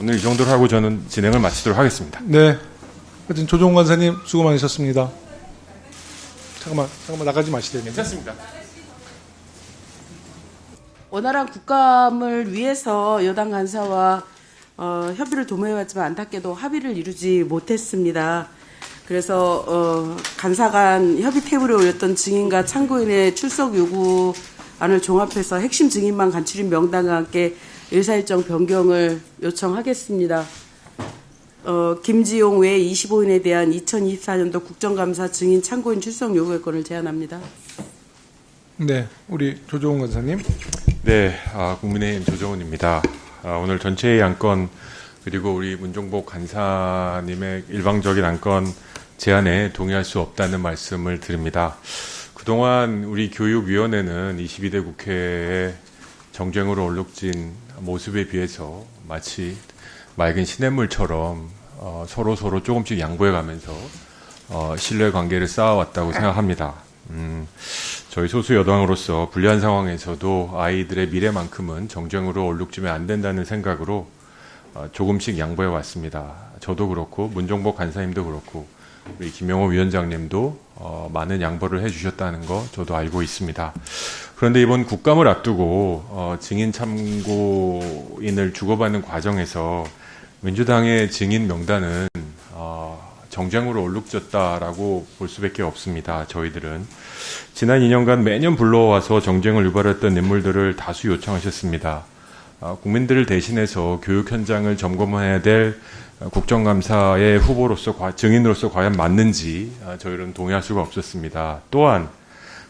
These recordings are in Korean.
오늘 이 정도로 하고 저는 진행을 마치도록 하겠습니다. 네. 하여튼 조정훈 간사님 수고 많으셨습니다. 잠깐만 나가지 마시대요. 괜찮습니다. 원활한 국감을 위해서 여당 간사와 협의를 도모해왔지만 안타깝게도 합의를 이루지 못했습니다. 그래서 간사 간 협의 테이블에 올렸던 증인과 참고인의 출석 요구안을 종합해서 핵심 증인만 간추린 명단과 함께 의사일정 변경을 요청하겠습니다. 김지용 외 25인에 대한 2024년도 국정감사 증인 참고인 출석 요구권을 제안합니다. 네, 우리 조정훈 간사님. 네, 국민의힘 조정훈입니다. 오늘 전체의 안건 그리고 우리 문종복 간사님의 일방적인 안건 제안에 동의할 수 없다는 말씀을 드립니다. 그동안 우리 교육위원회는 22대 국회에 정쟁으로 얼룩진 모습에 비해서 마치 맑은 시냇물처럼 서로 조금씩 양보해가면서 신뢰관계를 쌓아왔다고 생각합니다. 저희 소수 여당으로서 불리한 상황에서도 아이들의 미래만큼은 정쟁으로 얼룩지면 안 된다는 생각으로 조금씩 양보해 왔습니다. 저도 그렇고 문종복 간사님도 그렇고 우리 김영호 위원장님도 많은 양보를 해주셨다는 거 저도 알고 있습니다. 그런데 이번 국감을 앞두고 증인 참고인을 주고받는 과정에서 민주당의 증인 명단은 정쟁으로 얼룩졌다라고 볼 수밖에 없습니다. 저희들은 지난 2년간 매년 불러와서 정쟁을 유발했던 인물들을 다수 요청하셨습니다. 국민들을 대신해서 교육 현장을 점검해야 될 국정감사의 후보로서 증인으로서 과연 맞는지 저희는 동의할 수가 없었습니다. 또한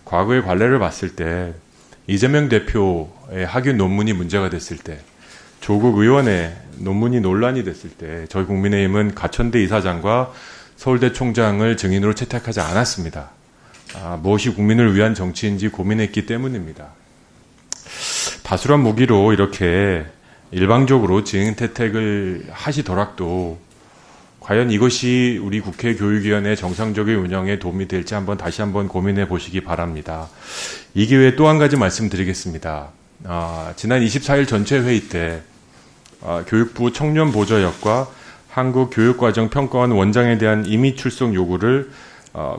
과거의 관례를 봤을 때 이재명 대표의 학위 논문이 문제가 됐을 때 조국 의원의 논문이 논란이 됐을 때 저희 국민의힘은 가천대 이사장과 서울대 총장을 증인으로 채택하지 않았습니다. 무엇이 국민을 위한 정치인지 고민했기 때문입니다. 다수란 무기로 이렇게 일방적으로 증인 채택을 하시더라도 과연 이것이 우리 국회 교육위원회 정상적인 운영에 도움이 될지 다시 한번 고민해 보시기 바랍니다. 이 기회에 또 한 가지 말씀드리겠습니다. 지난 24일 전체 회의 때 교육부 청년보좌역과 한국교육과정평가원 원장에 대한 임의 출석 요구를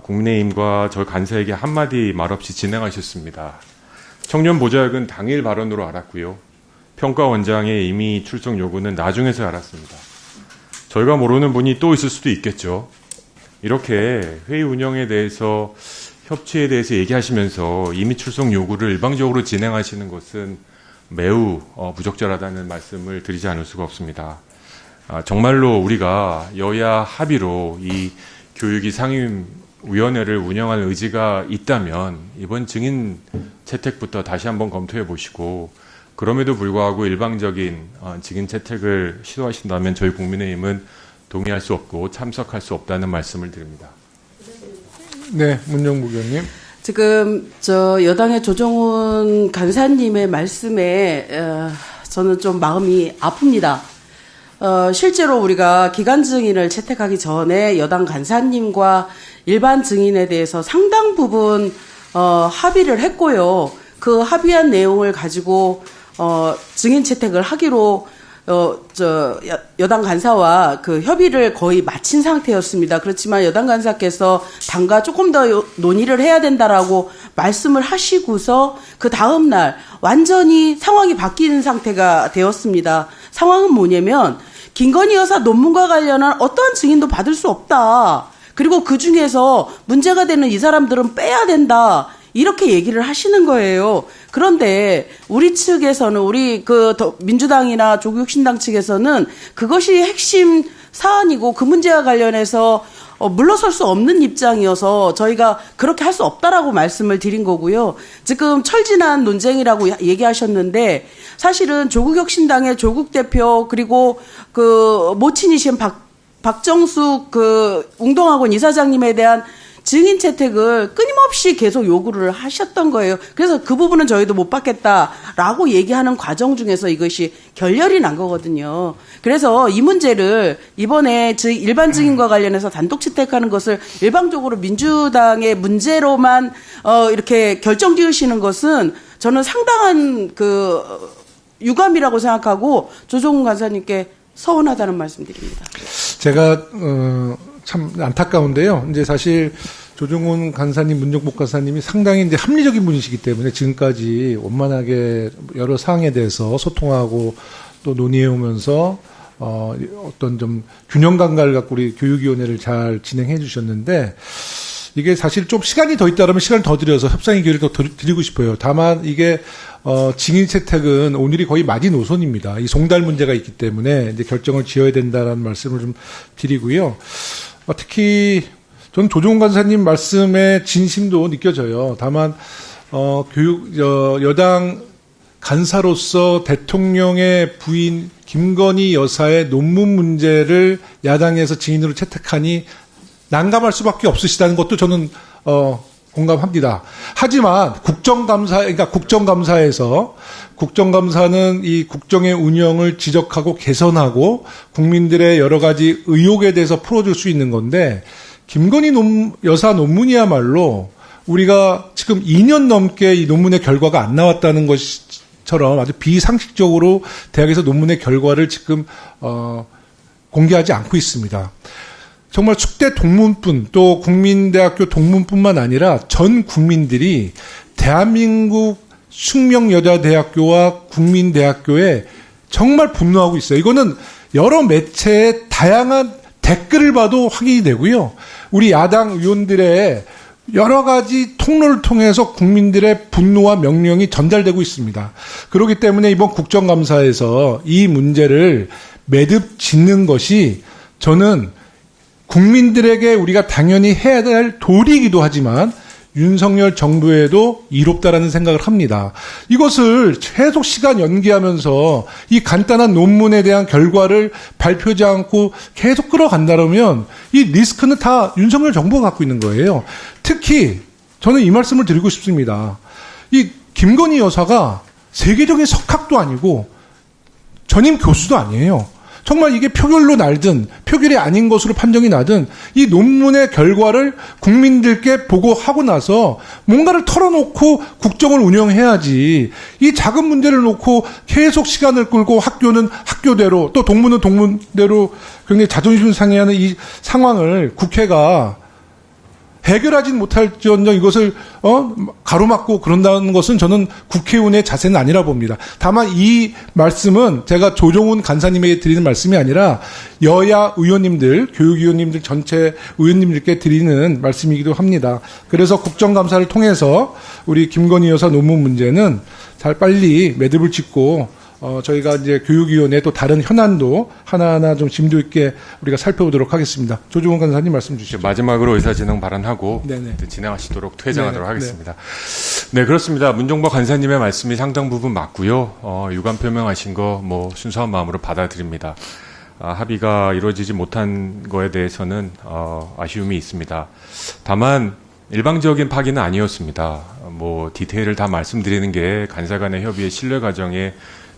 국민의힘과 저 간사에게 한마디 말없이 진행하셨습니다. 청년보좌역은 당일 발언으로 알았고요. 평가원장의 임의 출석 요구는 나중에서 알았습니다. 저희가 모르는 분이 또 있을 수도 있겠죠. 이렇게 회의 운영에 대해서 협치에 대해서 얘기하시면서 임의 출석 요구를 일방적으로 진행하시는 것은 매우 부적절하다는 말씀을 드리지 않을 수가 없습니다. 정말로 우리가 여야 합의로 이 교육위 상임위원회를 운영할 의지가 있다면 이번 증인 채택부터 다시 한번 검토해 보시고 그럼에도 불구하고 일방적인 증인 채택을 시도하신다면 저희 국민의힘은 동의할 수 없고 참석할 수 없다는 말씀을 드립니다. 네, 문정복 의원님. 지금 여당의 조정훈 간사님의 말씀에 저는 좀 마음이 아픕니다. 실제로 우리가 기간 증인을 채택하기 전에 여당 간사님과 일반 증인에 대해서 상당 부분 합의를 했고요. 그 합의한 내용을 가지고 증인 채택을 하기로 여당 간사와 그 협의를 거의 마친 상태였습니다. 그렇지만 여당 간사께서 당과 조금 더 논의를 해야 된다라고 말씀을 하시고서 그 다음 날 완전히 상황이 바뀌는 상태가 되었습니다. 상황은 뭐냐면 김건희 여사 논문과 관련한 어떠한 증인도 받을 수 없다. 그리고 그 중에서 문제가 되는 이 사람들은 빼야 된다. 이렇게 얘기를 하시는 거예요. 그런데 우리 측에서는 민주당이나 조국혁신당 측에서는 그것이 핵심 사안이고 그 문제와 관련해서 물러설 수 없는 입장이어서 저희가 그렇게 할 수 없다라고 말씀을 드린 거고요. 지금 철진한 논쟁이라고 얘기하셨는데 사실은 조국혁신당의 조국 대표 그리고 그 모친이신 박정숙 그 웅동학원 이사장님에 대한 증인 채택을 끊임없이 계속 요구를 하셨던 거예요. 그래서 그 부분은 저희도 못 받겠다라고 얘기하는 과정 중에서 이것이 결렬이 난 거거든요. 그래서 이 문제를 이번에 일반 증인과 관련해서 단독 채택하는 것을 일방적으로 민주당의 문제로만 이렇게 결정 지으시는 것은 저는 상당한 유감이라고 생각하고 조정훈 간사님께 서운하다는 말씀드립니다. 제가 참 안타까운데요. 이제 사실 조정훈 간사님, 문정복 간사님이 상당히 이제 합리적인 분이시기 때문에 지금까지 원만하게 여러 사항에 대해서 소통하고 또 논의해 오면서 어떤 좀 균형 감각을 갖고 우리 교육위원회를 잘 진행해 주셨는데, 이게 사실 좀 시간이 더 있다면 시간을 더 들여서 협상의 기회를 더 드리고 싶어요. 다만 이게 증인 채택은 오늘이 거의 마지노선입니다. 이 송달 문제가 있기 때문에 이제 결정을 지어야 된다라는 말씀을 좀 드리고요. 특히 전 조정훈 간사님 말씀의 진심도 느껴져요. 다만 여당 간사로서 대통령의 부인 김건희 여사의 논문 문제를 야당에서 증인으로 채택하니 난감할 수밖에 없으시다는 것도 저는 공감합니다. 하지만 국정감사는 이 국정의 운영을 지적하고 개선하고 국민들의 여러 가지 의혹에 대해서 풀어줄 수 있는 건데, 김건희 여사 논문이야말로 우리가 지금 2년 넘게 이 논문의 결과가 안 나왔다는 것처럼 아주 비상식적으로 대학에서 논문의 결과를 지금 공개하지 않고 있습니다. 정말 축대 동문뿐, 또 국민대학교 동문뿐만 아니라 전 국민들이 대한민국 숙명여자대학교와 국민대학교에 정말 분노하고 있어요. 이거는 여러 매체의 다양한 댓글을 봐도 확인이 되고요. 우리 야당 의원들의 여러 가지 통로를 통해서 국민들의 분노와 명령이 전달되고 있습니다. 그렇기 때문에 이번 국정감사에서 이 문제를 매듭 짓는 것이 저는 국민들에게 우리가 당연히 해야 될 도리이기도 하지만 윤석열 정부에도 이롭다라는 생각을 합니다. 이것을 계속 시간 연기하면서 이 간단한 논문에 대한 결과를 발표하지 않고 계속 끌어간다면 이 리스크는 다 윤석열 정부가 갖고 있는 거예요. 특히 저는 이 말씀을 드리고 싶습니다. 이 김건희 여사가 세계적인 석학도 아니고 전임 교수도 아니에요. 정말 이게 표결로 날든 표결이 아닌 것으로 판정이 나든 이 논문의 결과를 국민들께 보고하고 나서 뭔가를 털어놓고 국정을 운영해야지, 이 작은 문제를 놓고 계속 시간을 끌고 학교는 학교대로 또 동문은 동문대로 굉장히 자존심 상해하는 이 상황을 국회가 해결하진 못할지언정 이것을 가로막고 그런다는 것은 저는 국회의원의 자세는 아니라 봅니다. 다만 이 말씀은 제가 조정훈 간사님에게 드리는 말씀이 아니라 여야 의원님들, 교육위원님들 전체 의원님들께 드리는 말씀이기도 합니다. 그래서 국정감사를 통해서 우리 김건희 여사 논문 문제는 잘 빨리 매듭을 짓고 저희가 이제 교육위원회 또 다른 현안도 하나하나 좀 심도 있게 우리가 살펴보도록 하겠습니다. 조정훈 간사님 말씀 주시죠. 마지막으로 의사진행 발언하고 네네. 진행하시도록 퇴장하도록 네네. 하겠습니다. 네, 그렇습니다. 문정복 간사님의 말씀이 상당 부분 맞고요. 유감 표명하신 거 순수한 마음으로 받아들입니다. 합의가 이루어지지 못한 거에 대해서는 아쉬움이 있습니다. 다만 일방적인 파기는 아니었습니다. 디테일을 다 말씀드리는 게 간사 간의 협의의 신뢰 과정에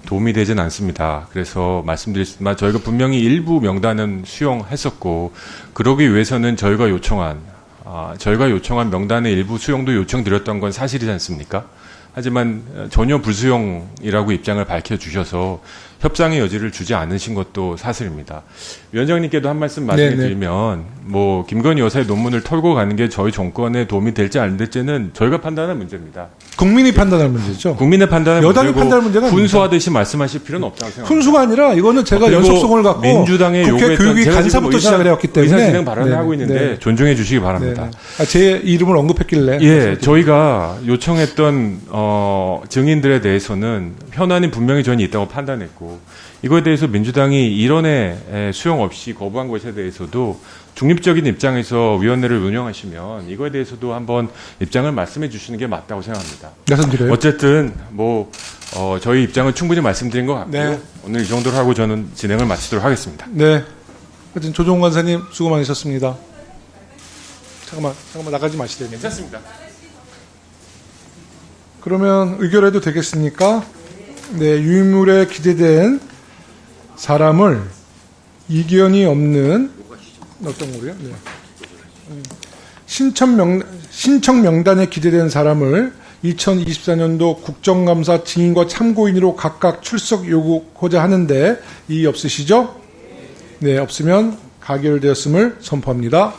도움이 되진 않습니다. 그래서 말씀드렸지만 저희가 분명히 일부 명단은 수용했었고, 그러기 위해서는 저희가 요청한 명단의 일부 수용도 요청드렸던 건 사실이지 않습니까? 하지만 전혀 불수용이라고 입장을 밝혀주셔서 협상의 여지를 주지 않으신 것도 사실입니다. 위원장님께도 한 말씀 말씀드리면 김건희 여사의 논문을 털고 가는 게 저희 정권에 도움이 될지 안 될지는 저희가 판단할 문제입니다. 국민이 판단할 문제죠. 국민의 판단은 여당이 판단할 문제가 훈수하듯이 말씀하실 필요는 없다고 생각합니다. 훈수가 아니라 이거는 제가 연속성을 갖고 민주당의 국회 요구했던 교육위 제가 간사부터 시작을 해왔기 때문에 의사진행 발언을 네네. 하고 있는데 네네. 존중해 주시기 바랍니다. 제 이름을 언급했길래 예, 저희가 요청했던 증인들에 대해서는 현안이 분명히 저는 있다고 판단했고, 이거에 대해서 민주당이 이론에 수용 없이 거부한 것에 대해서도 중립적인 입장에서 위원회를 운영하시면 이거에 대해서도 한번 입장을 말씀해 주시는 게 맞다고 생각합니다. 말씀드려요. 어쨌든 저희 입장은 충분히 말씀드린 것 같고요. 네. 오늘 이 정도로 하고 저는 진행을 마치도록 하겠습니다. 네. 하여튼 조정훈 간사님 수고 많으셨습니다. 잠깐만 나가지 마시대요. 괜찮습니다. 그러면 의결해도 되겠습니까? 네, 유인물에 기재된 사람을 이견이 없는 어떤 거요? 네. 신청 명단에 기재된 사람을 2024년도 국정감사 증인과 참고인으로 각각 출석 요구하고자 하는데 이의 없으시죠? 네, 없으면 가결되었음을 선포합니다.